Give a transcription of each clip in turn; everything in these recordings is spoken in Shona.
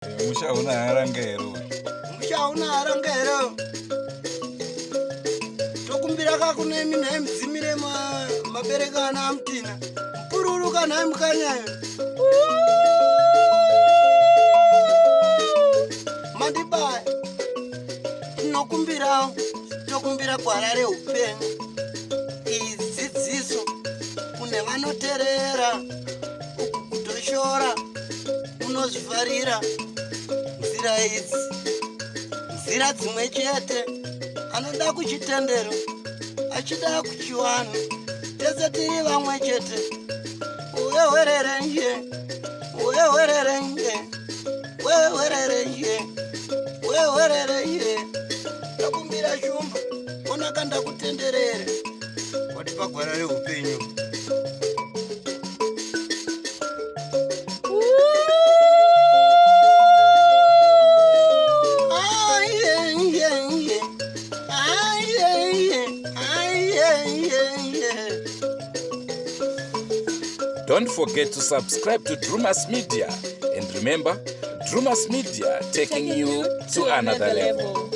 Mushauna harangero. Tokumbira kakunemi naimzimire mabereka na amtina. Pururuka naimkanyayo. Mandibaya. Tokumbira kwarare upenyu. Idzidziso kune vanoterera kutoshora unozvifarira nzira idzi nzira dzimwe chete anoda kuchitendero achida kuchiwana tese tiri vamwe chete uyewererenje takumbira shumba onakanda kutenderere wati pagwara reupenyu. Don't forget to subscribe to Drewmas Media. And remember, Drewmas Media taking you to another level.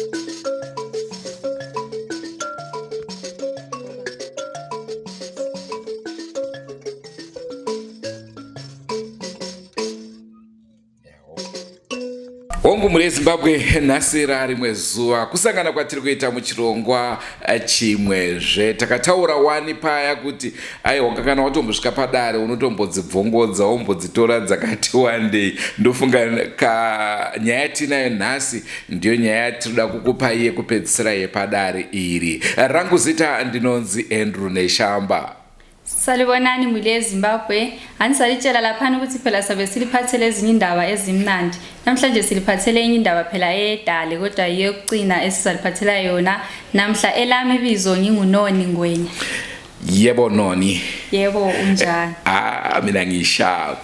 Hongu muri Zimbabwe nasira rimwe zuva kusangana kwatiri kuita muchirongwa chimwezve takataura wani paya kuti aiwa kana watombosvika padare unotombodzibvongodza wombodzitora dzakati wandei. Ndofunga nyaya tinayo nhasi ndiyo nyaya tinoda kukupa iye kupedzisira yepadare iri. Rangu zita ndinonzi Andrew Neshamba. Salibonani muli Zimbabwe anisalitshela laphana ukuthi phela sabe siliphathele ezinye indaba ezimnandi. Namhlanje siliphathele enye indaba phela edale kodwa yokugcina esisaliphathela yona namhla elami ibizo ngingunoni Ngwenya. Yebo Noni. Yebo unjani? Mina ngisharp.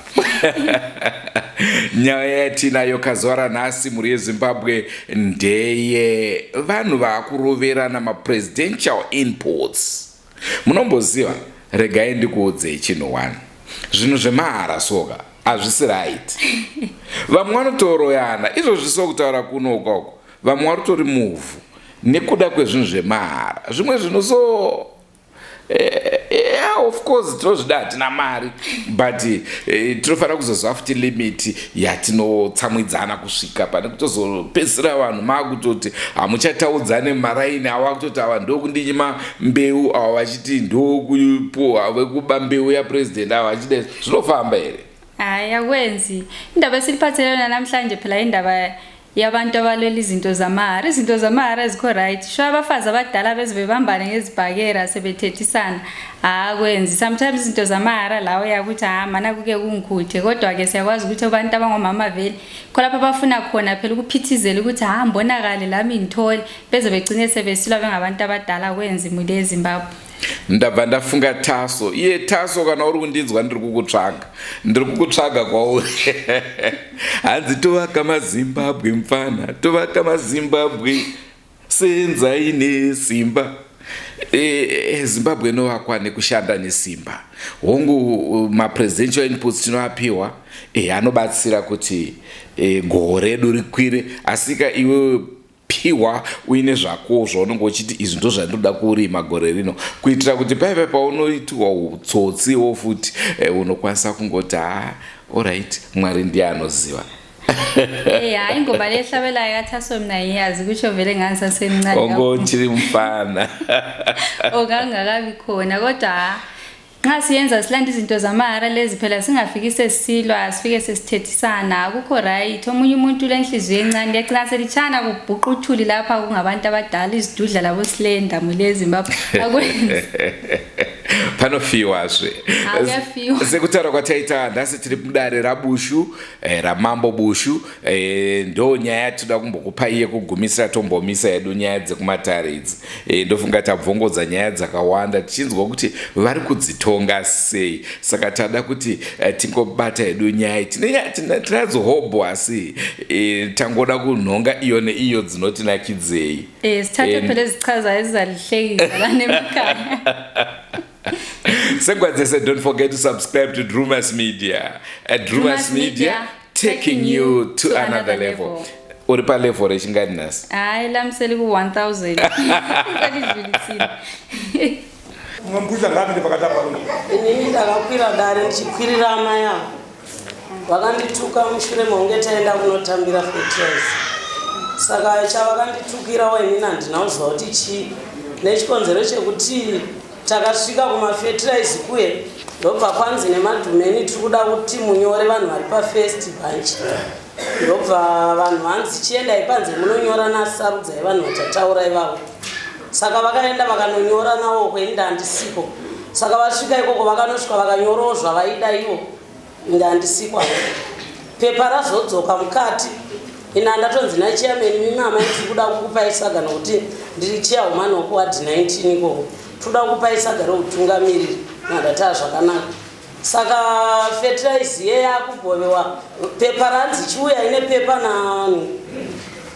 Nyaya tinayo kazwara nhasi muri Zimbabwe ndeye vanhu vakuroverana ma-presidential imports. Munomboziva regai ndikuudze chino one. Zvinhu zvemahara soka hazvisi right. Vamwe vanotoroyana izvozvi sokutaura kuno ukoko. Vamwe varitori muvhu nekuda kwezvinhu zvemahara. Zvimwe zvinhu so of course tinozvida hatina mari but tinofanira kuzoziva futi limiti yatinotsamwidzana kusvika pane kutozopedzisira vanhu makutoti hamuchataudzane maraini ava kutoti ava ndokundinyima mbeu ava vachiti ndokupohwa vekuba mbeu yapresident ava vachida zvinofamba here? Haya kwenzi indaba esiliphathelana namhlanje phela indaba yabantu abalwela izinto zamahara. Izinto zamahara zikho right. Sho abafazi abadala bezibebambane ngezibhakera sebethethisana. Kwenzi sometimes izinto zamahara lawo yakuthi mana kuke kungikhuthe kodwa ke siyakwazi ukuthi abantu abangomama vele khona lapha bafuna khona phela ukuphithizela ukuthi mbonakale lami ngithole beze begcine sebesilwa bengabantu abadala. Kwenzi muli eZimbabwe. Ndabva ndafunga Taso. Iye Taso kana uri kundinzwa ndiri kukutsvaga kwauri. Hanzi tovaka maZimbabwe mfana, tovaka maZimbabwe senza ine simba. Zimbabwe inovakwa nekushanda nesimba. Hongu ma-presidential inputs tinoapiwa anobatsira kuti gore redu rikwire. Asika iwe piwa uine zvako zvaunenge uchiti izvi ndo zvandinoda kurima gore rino kuitira kuti paipai paunoitwa utsotsi futi unokwanisa kungoti alright Mwari ndiye anoziva. Ingoma lehlabela yakaThaso mina iyazi kusho vele nganisasemncane. Ongothiri mfana. Okangakabi khona kodwa nxa siyenza silanda izinto zamahara lezi phela singafiki sesilwa sifike sesithethisana akukho right. Omunye umuntu lenhliziyo encane yaqina selitshana kubhuqa uthuli lapha kungabantu abadala izidudla labo silenda muli eZimbabwe. Akwenzi panofiwa zve. Sekutaura kwataita nhasi tiri mudare raBUSHU, RAMAMBO BUSHU. Ndo nyaya toda kumbokupa iye kugumisira tombomisa yedu nyaya dzekumatare idzi. Ndofunga tabvongodza nyaya dzakawanda tichinzwa kuti vari kudzitonga sei. Saka tada kuti tingobata yedu nyaya tinadzo hobho asi tangoda kunhonga iyo neiyo dzinotinakidzei. Sithathe phela izichaza ezizalihlekisa lana emakhaya. Don't forget to subscribe to Drewmas Media. At Drewmas Media, taking you to another level. Uri pa level rechingani nasi? Hayi lamseli ku 1000. Kalidlulisile. Ungambuza ngapi ndipakatapa lo? Inini ndakakwira dare ndichikwirira amai avo. Vakandituka mushure maunge taenda kunotambira fertilizer. Saka chavakanditukirawwo inini handinauziva kuti chii. Nechikonzero chekuti takasvika kumafertilizer kuye ndobva kwanzi nemadhumeni tiri kuda kuti munyore vanhu vari pafirst bunch. Ndobva vanhu vanzi chiendai panze munonyora nasarudzai vanhu vatataura ivavo. Saka vakaenda vakanonyora nawo kwenda handisiko. Saka vasvika ikoko vakanosvika vakanyorawo zvavaida ivo ndandisiko. Pepa razodzoka mukati ina ndatonzi nachairman mimi amai tiri kuda kukupai saga nokuti ndiri chairwoman wokuward 19 ikoko. Toda kukupai saga reutungamiriri nandata zvakanaka. Saka fertilizer yakubovewa pepa ranzi chiuya ine pepa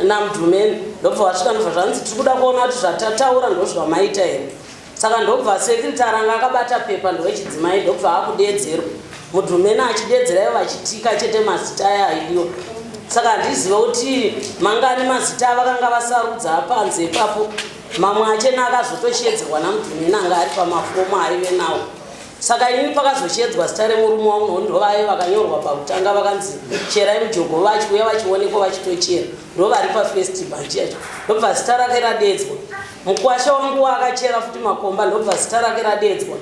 namudhumeni ndobva vasvika ndobva zvanzi tiri kuda kuona kuti zvatataura ndozvamaita here. Saka ndobva sekretari anga akabata pepa ndowechidzimai ndobva akudedzerwa mudhumeni achidedzera ivo vachitika chete mazita aya aidiwa. Saka handiziva kuti mangani mazita avakanga vasarudza panze ipapo mamwe achena akazotoshedzerwa namudhumeni anga ari pamafomu aive nawo. Saka inini pakazoshedzwa zita remurume wangu ndovaive vakanyorwa pakutanga vakanzi cherai mujogo vachiuya vachionekwa vachitochera ndovari pafirst bunch yacho ndobva zita rake radedzwa. Mukwasha wangu akachera futi makomba ndobva zita rake radedzwa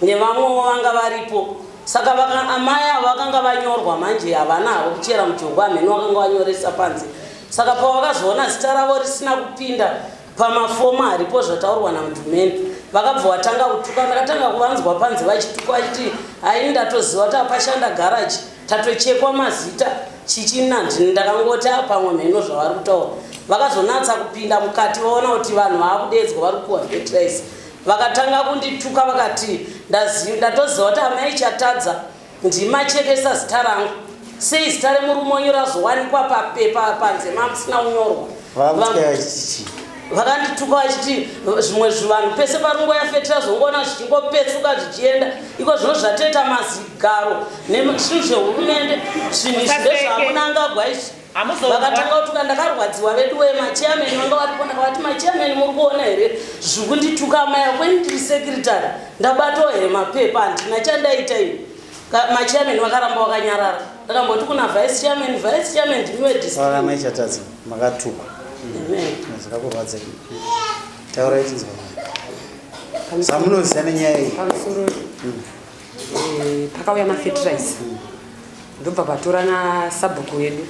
nevamwewo vanga varipo. Saka amai avo vakanga vanyorwa manje havana havo kuchera mujogo amheni vakanga vanyoresa panze. Saka pavakazoona zita ravo risina kupinda pamafomu aripo zvataurwa namudhumeni vakabva vatanga kutuka. Ndakatanga kuvanzwa panze vachituka vachiti haini ndatoziva kuti apashanda garaji tatochekwa mazita chichina ndini ndakangoti apamwe mheno zvavari kutaura. Vakazonatsa kupinda mukati vaona kuti vanhu vaakudedzwa vari kuwa fertilizer. Vakatanga kundituka vakati ndatoziva kuti amai chatadza ndimachekesa zita rangu sei zita remurume wenyu razowanikwa papepa panze mamusina unyorwa. Vakandituka vachiti zvimwe zvivanhu pese parunguva yafertilizer zvongoona zvichingopetsuka zvichienda iko zvino zvatoita mazigaro nezvinhu zvehurumende zvinhu zvezvamunangagwa izvi. Vakatanga kutuka ndakarwadziwa vedu wemachairman vanga varipo ndakavati machairman muri kuona here zviri kundituka amai akweni ndiri sekretari ndabatawo here mapepa handina chandaita ini. Machairman vakaramba vakanyarara ndakamboti kuna vice chairman ndimiwe district. Amai chatadza makatukwa. Zvakakurwadza taura ichinzwa samunoziva nenyaya iyi pamusoro pakauya mafertilizer ndobva patora nasabhuku yedu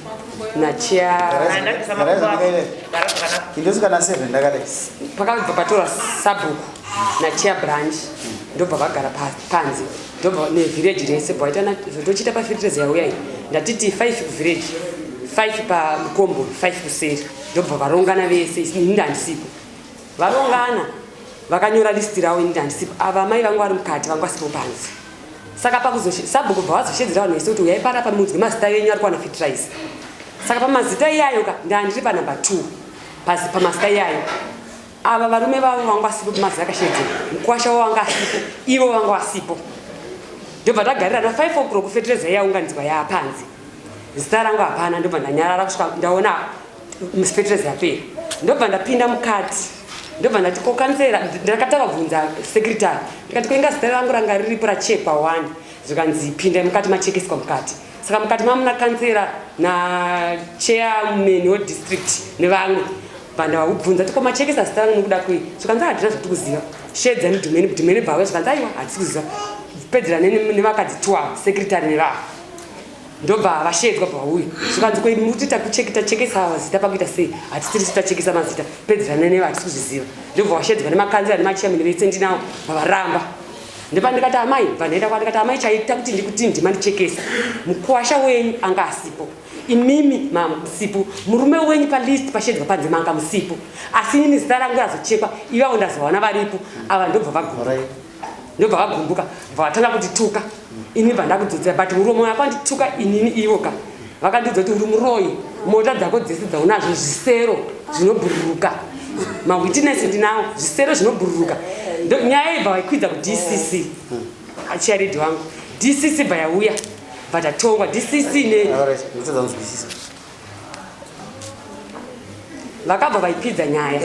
indosvika na7 ndakadai pakabva patora sabhuku nachia branch ndobva vagara panze ndobva nevillage rese bvaita zvotochita pafertilizer yauya iyi ndatiti 5 kuvillage 5 pamukombo 5 kuseri ndobva varongana vese ini ndandisipo. Varongana vakanyora listi ravo ini ndandisipo. Ava mai vangu vari mukati vangu vasipo panze. Saka sabhuku bva vazoshedzera vanhu vese kuti uyai panapa munzwe mazita enyu ari kuwana fertilizer. Saka pamazita iyayo ka ndandiri panumber 2 pasi pamazita iyayo. Ava varume vavo vangu vasipo pamazita akashedzera. Mukwasha wavo vanga asipo ivo vanga vasipo. Ndobva tagarira na 5 o'clock fertilizer yaunganidzwa yapanze. Zita rangu hapana ndobva ndanyarara kusvika ndaona fertilizer yapera. Ndobva ndapinda mukati ndobva ndati kokansera ndakatanga kubvunza sekretari ndikati kuinga zita rangu ranga riripo rachekwa 1 zvikanzi pindai mukati machekeswa mukati. Saka mukati mamuna kansera nachairman wedistrict nevamwe vandavabvunza kuti komachekesa zita rangu nokuda kwei zvikanzi handina zvatikuziva shedzani dhumeni bvawe zvikanzi aiwa handisi kuziva pedzera nevakadzi 12 sekretari nevavo ndobva vashedzwa pauya zvikanzi kwei muti takuchekesa mazita pakuita sei hatitiri tachekesa mazita pedzerana neva hatisi kuzviziva ndobva vashedzwa nemakanzera nemachairman vese ndinawo vavaramba ndopa ndikati amai bva ndaenda kwa ndikati amai chaita kuti ndikuti ndimandichekesa mukwasha wenyu anga asipo imimi musipo murume wenyu palist pashedzwa panze manga musipo asi inini zita rangu razochekwa ivavo ndazovaona varipo ava ndobva vagumbuka vatanga kutituka ini vandakudzosera but muromo wakandituka inini ivoka vakandiudza kuti uri muroyi mota dzako dzese dzaunazvo zvisero zvinobhururuka mawitness ndinawo zvisero zvinobhururuka nyaya ibva vaikwidza kudcc achiaredhi wangu dcc bva yauya patatongwa DCC nditadzanzwisisa vakabva vaipidza nyaya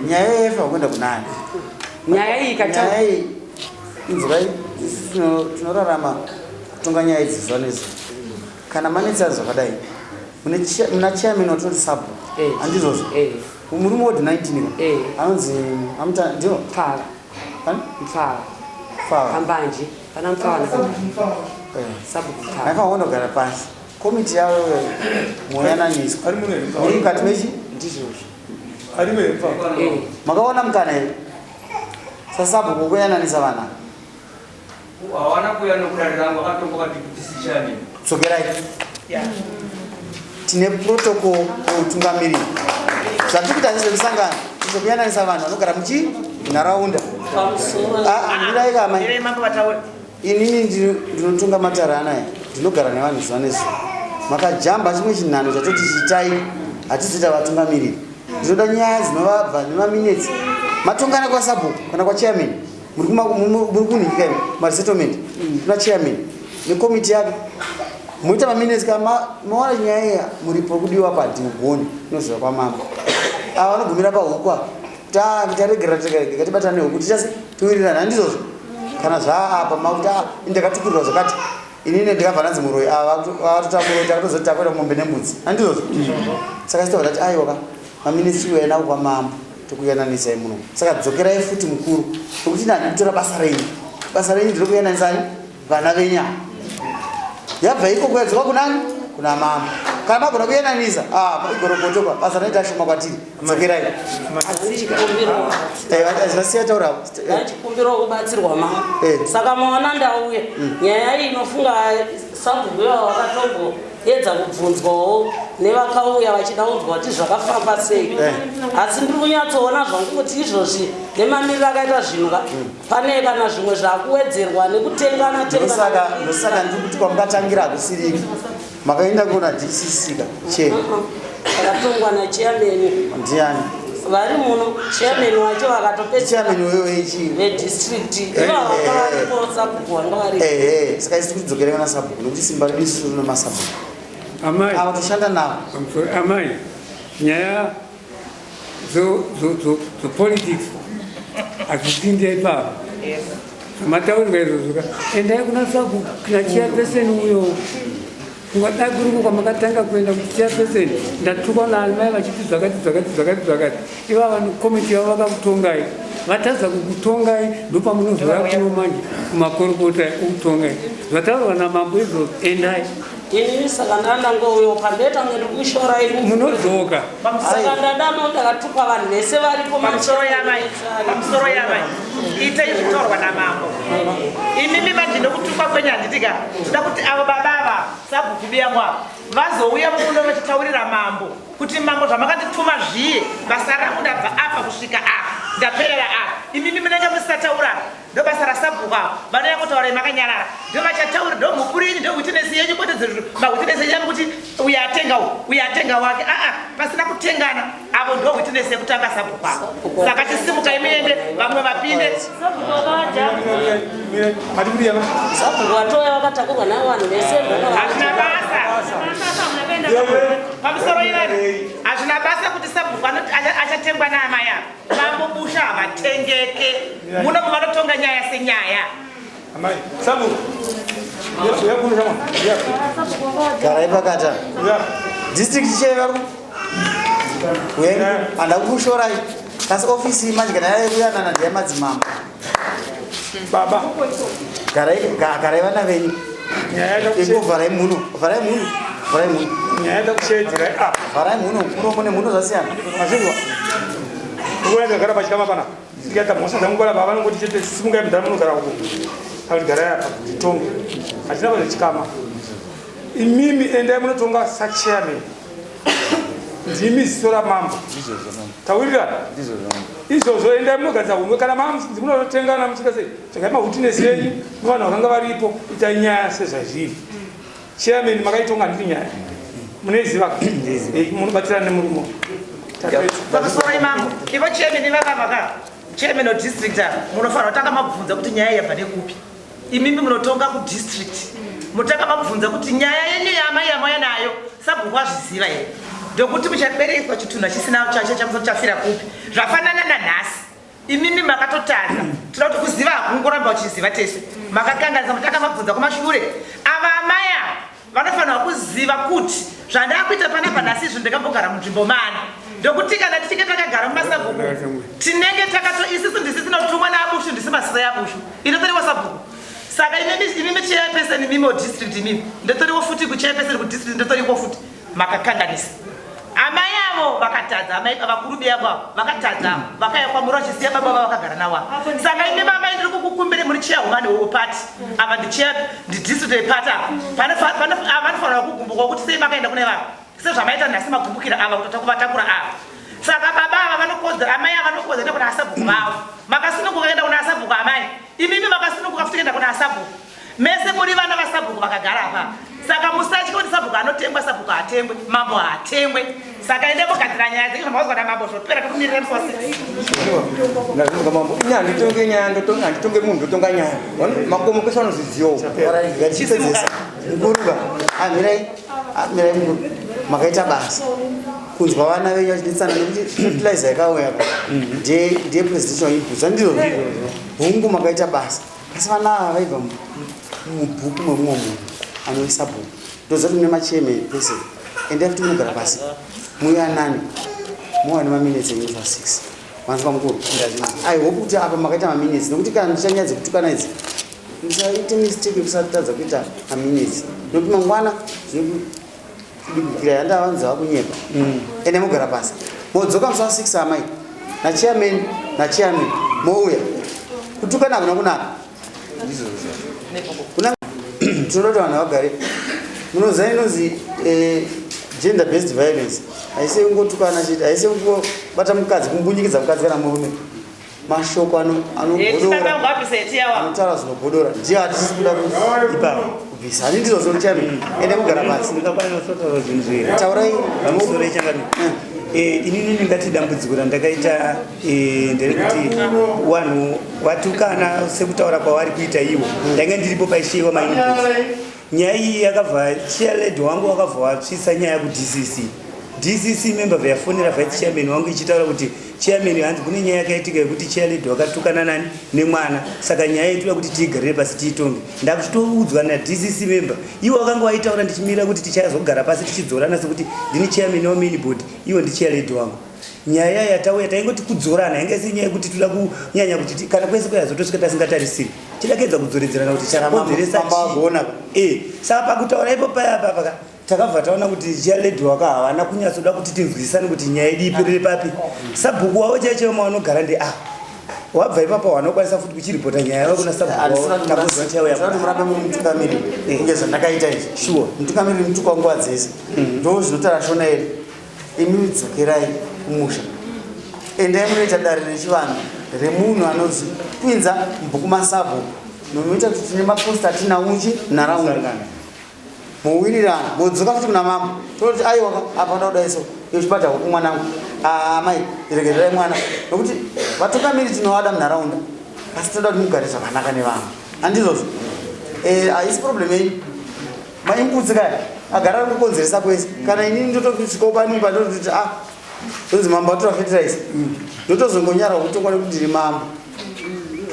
nyaya yefa kuenda kunani nyaya iyi nyaya iyi imvukai tinorarama kutonga nyaya idzi zuva nezuva kana manetsi ari zvakadai muna chairman watoti sabu handizvozvo muri muward 19 anonzi ndio Mfala Kambanje pana Mfala sabu Mfala aifanira kugara pasi komiti yavo moyananiswa muri mukati mechi ndizvozvo makaona mukana here sasabu kukuyananisa vana tsokerai tine protocol yeutungamiriri zvatiri kuita zvezvekusangana tizokuyananisa vanhu vanogara muchinharaunda inini ndinotunga matara anaya ndinogara nevanhu zuva nezuva makajamba chimwe chinhano chatoti chiitai hatizoita vatungamiriri ndinoda nyaya dzinovabva nemaminitsi matongana kwasabhuku kana kwachairman muri kunhikika maresettlement kuna chairman nekomiti yake muita maminitsi kama maona nyaya iya muripo kudiwa padhigoni inoziva kwamambo ava vanogumira pahukwa taregerera tikatibatana nehuku tichase tiwirirana handizvozvo kana zvaapa makuti ndakatukurirwa zvakati inini ndikabva nanzi muroi avatotamuroi takatozoti takwenda mombe nembudzi handizvozvo saka sitobva tati aiwaka maminitsi uyaenako kwamambo tokuyananisai muno saka dzokerai futi mukuru tokuti nani kutora basa renyu ndiri kuyananisai vana venyama yabva ikoko yadzoka kunani kuna mambo kana magona kuyananisa igorokotokwa basa rinoita shoma kwatiri dzokerai zvinosiya taura achikumbirawo kubatsirwa mama saka maona ndauya nyaya iyi inofunga sabhukuya wakatomboedza kubvunzwawo nevakauya vachidaudzwa kuti zvakafamba sei asi ndiri kunyatsoona zvangu kuti izvozvi nemamiriro akaita zvinhu pane kana zvimwe zvakuwedzerwa nekutengana ndosaka ndiri kuti kwamukatangira hakusiriki makaenda kuona DCC akatongwa nachairman ndiani vari muno chairman wacho vakatopechairman vedistrict ivavakavaripo sabhuku vanga vari saka isi kutidzokera na sabhuku nokuti simba redu isi rino masabhuku amai ava toshanda navo amai nyaya politics hazvipinde ipapo zvamataurirwa izvozvo endai kuna sabhuku kana chairperson uyo kungadai kuri kwamakatanga kuenda kuti chairperson ndatukwa naamai vachiti zvakati iva vanhu komiti yavo vakakutongai vatadza kukutongai ndopamunozora kuno manje kumakorokota okutongai zvataurwa namambo izvozvo endai inini saka ndandangoyo pandoita mwendo kushora iri munodzoka saka ndadano ndakatukwa vanhu vese varipo pamusoro yamai itei kutorwa namambo inini mandino kutukwa kwenyanditika ndoda kuti avo babava sabhuku biyamwa vazouya muno vachitaurira mambo kuti mambo zvamakatituma zviye basa rangu ndabva apa kusvika apa ndaperera apa imimi munenge musataura ndo basa rasabhuku avo vanouya kutaurai makanyarara ndo vachataura ndo mhukuru yenyu ndo witnesi yenyu kwete mawitnesi yenyu kuti uyatenga wake pasina kutengana avo ndo witnesi yekutanga sabhuku avo saka chisimukai muende vamwe vapinde sabhuku vatouya vakatakurwa navanhu vese hazvina basa pamusoro ivani hazvina basa kuti sabhuku achatengwa naamai avo mambo busha havatengeke muno muvanotonga nyaya senyaya amai sabhuku garai pakata district chevaku handa kukushorai kasi ofisi manje kana yaikuyanana ndeyamadzimambo baba garai vana venyu vharai muno nyaya dakushedzera apa vharai muno mune muno zvasiyana mazvinwa ukuenda gara pachikama pana sikata mhosva dzamukora baba vanongoti chete simungai mudhara munogara uko akuti garai apa titonge hatina kwazvechikama imimi endai munotonga sachairman ndimi ziso ramambo taurirana izvozvo endai munogadza umwe kana munotengana muchita sei tsvakai mahutines yenyu nevanhu vakanga varipo itai nyaya sezvazviri chairman makaitonga ndiri nyaya munoiziva munobatirana nemurumo pamusoro imambo ivo chairman ivavavaka chairman wedistrict munofanira kutanga mabvunza kuti nyaya yabva nekupi imimi munotonga kudistrict mutaka makubvunza kuti nyaya yenyu yamai yamauya nayo sabhuku wazviziva here ndokuti muchaberekwa chitunha chisina chacho chamusoro chafira kupi zvafanana nanhasi imimi makatotadza toda kuti kuziva hakungoramba uchiziva tese makakanganisa mutaka makubvunza kumashure ava amaya vanofanirwa kuziva kuti zvandakuita panapa nhasi izvo ndakambogara munzvimbo mani ndokuti kana tichinge takagara mumasabhuku tinenge isusu ndisisinotumwa naabushu ndisimasira yabushu inotoriwa sabhuku saka imimi chairperson imimi wedistrict imimi ndotoriwo futi kuchairperson kudistrict ndotoriwo futi makakanganisa amai avo vakatadza vakuru beavo vakatadza vakayakwamura vachisiya baba vavo vakagara nawo saka imi mamai ndiri kukukumbire muri chairwoman wepati apa ndidistrict repati apa vanofanirwa kugumbuka kuti sei makaenda kune vavo sezvamaita nhasi magumbukira ava kuvatakura ava saka baba ava vanokodzera amai ava vanokodzera kuna asabhuku vavo makasununguka kuenda kuna asabhuku amai imimi makasununguka futi kuenda kuna asabhuku mese muri vana vasabhuku vakagara apa saka musatye kuti sabhuku anotengwa sabhuku hatengwe mambo haatengwe saka ende mugadzira nyaya dzenyu zvamazwa namambo zvopera tokumirira musosi mambo inyaya nditonge nyaya nditonge munhu ndotonga nyaya makomo kwese vanozvizivawo ngatichipedzesa nguruka amirai mukuru makaita basa kunzwa vana venyu vachidetsana nekuti fertilizer yakauya ndiye presidential inputs andizvo hungu makaita basa asi vana ava vaibva mubhuku memumwe munhu anoisa bhuku ndoziva kuti mune machairman pese endai kuti munogara pasi muyanani muwane maminutes enyu za 6 manzwa mukuru I hope kuti apa makaita maminutes nekuti kana ndichanyaya dzekutukana idzi ndisaite mistake yekusatadza kuita maminutes nokuti mangwana zvinokudikira yandavanzava kunyepa ende mugara pasi modzoka musi wa6 amai nachairman mouya kutukana kuna kunaka tinoda kuti vanhu vagare munoziva inonzi gender based violence haisi kungotukana chete haisi kungobata mukadzi kumbunyikidza mukadzi kana murume mashoko anotaura zvinobhodora ndiyo hatisisi kuda ipapo kubvisa hani ndizvo zvochairman ende mugara pasi taurai inini ndingati dambudziko randakaita nderekuti vanhu watukana sekutaura kwavari kuita ivo ndange ndiripo paishiwa mainputs nyaya iyi yakabva chairled wangu wakabva watsvisa nyaya kudcc member vayafonera vice chairman wangu ichitaura kuti chairman hanzi kune nyaya yakaitika yekuti chairled wakatukana nani nemwana saka nyaya itoda kuti tiigarire pasi tiitonge ndakuchitoudzwa nadcc member iwo wakanga waitaura ndichimira kuti tichazogara pasi tichidzorana sekuti ndini chairman waminibod iwo ndi chairled wangu nyaya yatauya taingoti kudzorana inge si nyaya yekuti toda kunyanya kuti kana kwese kwayazotosvika tasingatarisiri tidakedza kudzoredzerana kuti chakakonzeresa saka pakutaura ipo payapapaka takabva taona kuti chairled waka havana kunyatsoda kuti tinzwisane kuti nyaya yedu ipirire papi sabhuku wavo chaicho mavanogara ndi wabva ipapo wanokwanisa futi kuchiripota nyaya yavo kuna sabhukuamutungamiri kunge zvandakaita izvi sure mutungamiri mutuka wanguva dzese ndo zvinotara shona here imi dzokerai kumusha endai munoita dare rechivanhu remunhu anozi kwinza mubhuku masabhuku nomuita kuti tine maposta atina unchi nharaunda muwirirana modzoka futi kuna mama toti aiwa apa ndaudaisa ichibata kumwanangu amai iregererai mwana nokuti vatungamiri tinovada munharaunda asi toda kuti mugare zvakanaka nevanhu handizvozvo haisi problem yenyu mainputsi kaya agara ari kukonzeresa kwese kana inini ndotosvika panimba ndototi tonzi mambo atora fertilizer ndotozongonyara kutongwa nekuti ndiri mambo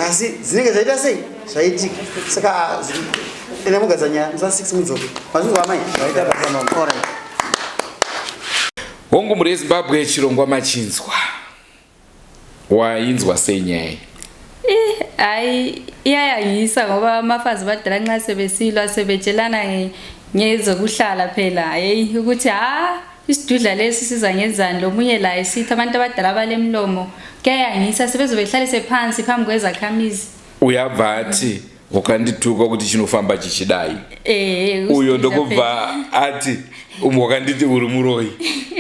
asi dzinenge zvaita sei zvaitika saka ene mugadza nyaya musa 6 mudzoke mazvinzwa amai zvaita pasamambo hongu muri yezimbabwe chirongwa machinzwa wainzwa sei nyaya hayi iyayangisa ngoba mafazi badala nxa sebesilwa sebetshelana ngezokuhlala phela hayi ukuthi isidudla lesi sizangenzani lomunye laye sithi abantu abadala abalemlomo kuyayangisa sebezobehlalise phansi phambi kwezakhamizi uyabva athi wakandituka kuti chinofamba chichidai uyo ndokubva ati wakanditi uri muroyi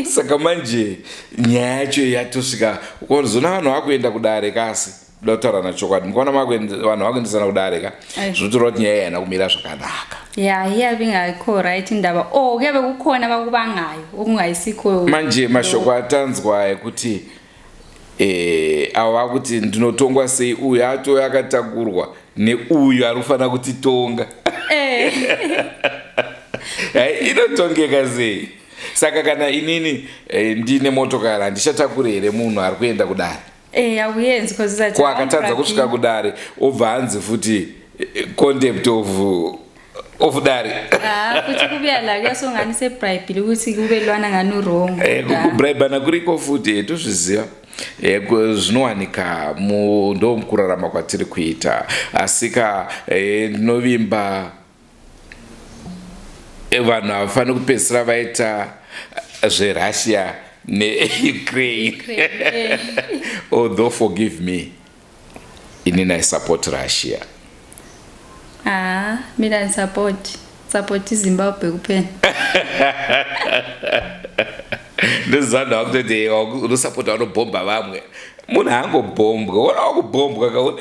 saka manje nyaya yacho yatosvika ukazona vanhu vakuenda kudare kasi kutaura nachokwadi mukaona vanhu vakuendesana kudare ka zvinotoreva kuti nyaya yana kumira zvakanaka iyabe ingakho right indaba kuyave kukhona bakubangayo okungayisikho manje mashoko atanzwa ekuti ava kuti ndinotongwa sei uyu ato yakatakurwa neuyu ari kufanira kutitonga inotongeka sei? Saka kana inini ndine motokari handishatakuri here munhu ari kuenda kudare? Hauyenzi because ko akatadza kusvika kudare obva hanzi futi contempt of dare. Futhi kubuya la kuyasonganisa eBhayibheli ukuthi kube lwana ngani wrong. Kubribana kuriko futi tozviziva. Zvinowanika ndo mukurarama kwatiri kuita. Asika ndinovimba vanhu havafani kupedzisira vaita zveRussia neUkraine. Although forgive me, inini I support Russia. Mina support Zimbabwe kuphela. Ndizanda wakutoti unosapota vanobhomba vamwe. Munhu haangobhombwa, wona wakubhombwa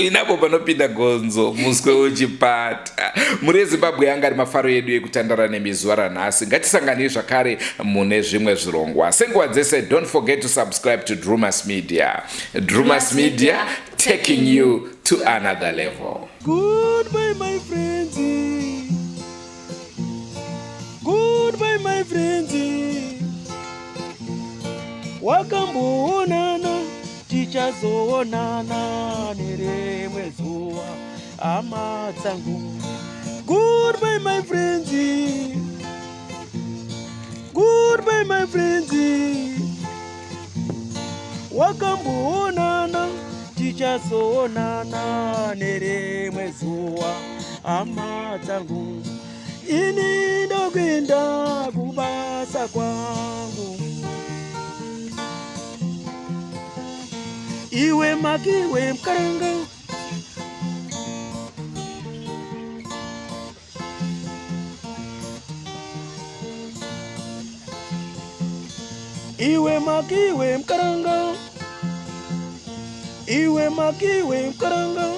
inapo panopinda gonzo muswe wechipata. Muri yeZimbabwe yanga ari mafaro edu ekutandara nemizuva ranhasi. Ngatisanganei zvakare mune zvimwe zvirongwa. Senguva dzese, don't forget to subscribe to Drewmas Media. Drewmas Media, taking you to another level. Goodbye, my friends. Goodbye, my friends. Wakamboonana tichazoonana nerimwe zuva hama dzangu. Goodbye, my friends. Goodbye, my friends. Wakamboonana tichazoonana nerimwe zuva hama dzangu. Ini ndokwenda kubasa kwangu. Iwe magiwe mkaranga. Iwe magiwe mkaranga. Iwe magiwe mkaranga.